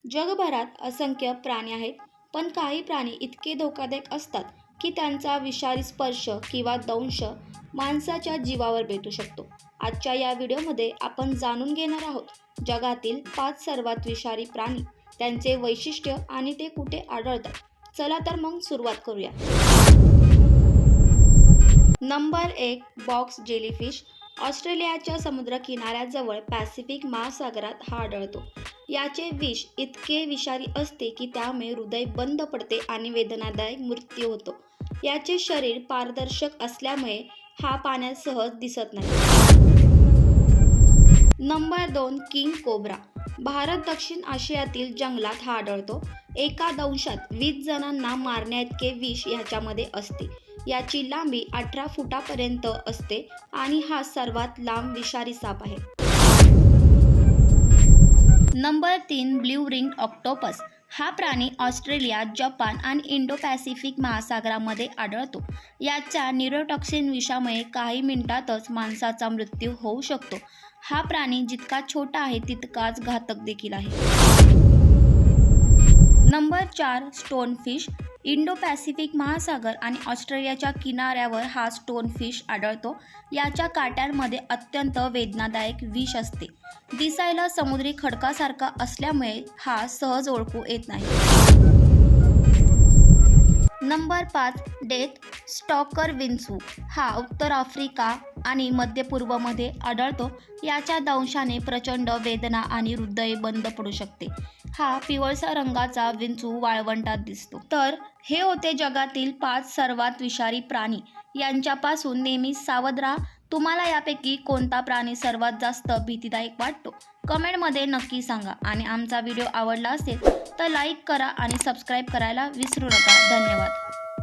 जगभरात असंख्य प्राणी आहेत, पण काही प्राणी इतके धोकादायक असतात की त्यांचा विषारी स्पर्श किंवा दंश माणसाच्या जीवावर बेतू शकतो. आजच्या या व्हिडिओमध्ये आपण जाणून घेणार आहोत जगातील 5 सर्वात विषारी प्राणी, त्यांचे वैशिष्ट्य आणि ते कुठे आढळतात. चला तर मग सुरुवात करूया. नंबर 1. Box jellyfish. ऑस्ट्रेलियाच्या समुद्रकिनाऱ्याजवळ पॅसिफिक महासागरात हा आढळतो. याचे विष इतके विषारी असते की त्यामुळे हृदय बंद पडते आणि वेदनादायक मृत्यू होतो. याचे शरीर पारदर्शक असल्यामुळे हा पाण्यात सहज दिसत नाही. नंबर 2. King cobra. भारत दक्षिण आशियातील जंगलात हा आढळतो. एका दंशात 20 जणांना मारण्याइतके विष ह्याच्यामध्ये असते. याची लांबी 18 फुटापर्यंत असते आणि हा सर्वात लांब विषारी साप आहे. नंबर 3. Blue ring octopus. हा प्राणी ऑस्ट्रेलिया, जपान आणि इंडो पॅसिफिक महासागरामध्ये आढळतो. याच्या न्यूरोटॉक्सिन विषामुळे काही मिनिटातच माणसाचा मृत्यू होऊ शकतो. हा प्राणी जितका छोटा आहे तितकाच घातक देखील आहे. नंबर 4. स्टोनफिश. इंडो पॅसिफिक महासागर आणि ऑस्ट्रेलियाच्या किनाऱ्यावर हा स्टोनफिश आढळतो. याच्या काट्यांमध्ये अत्यंत वेदनादायक विष असते. दिसायला समुद्री खडकासारखा असल्यामुळे हा सहज ओळखू येत नाही. नंबर 5. डेथ स्टॉकर विंचू. हा उत्तर आफ्रिका आणि मध्य पूर्वमध्ये आढळतो. याच्या दंशाने प्रचंड वेदना आणि हृदय बंद पडू शकते. हा पिवळसर रंगाचा विंचू वाळवंटात दिसतो. तर हे होते जगातील 5 सर्वात विषारी प्राणी. यांच्यापासून नेहमी सावध राहा. तुम्हाला यापैकी कोणता प्राणी सर्वात जास्त भीतीदायक वाटतो कमेंटमध्ये नक्की सांगा. आणि आमचा व्हिडिओ आवडला असेल तर लाईक करा आणि सबस्क्राईब करायला विसरू नका. धन्यवाद.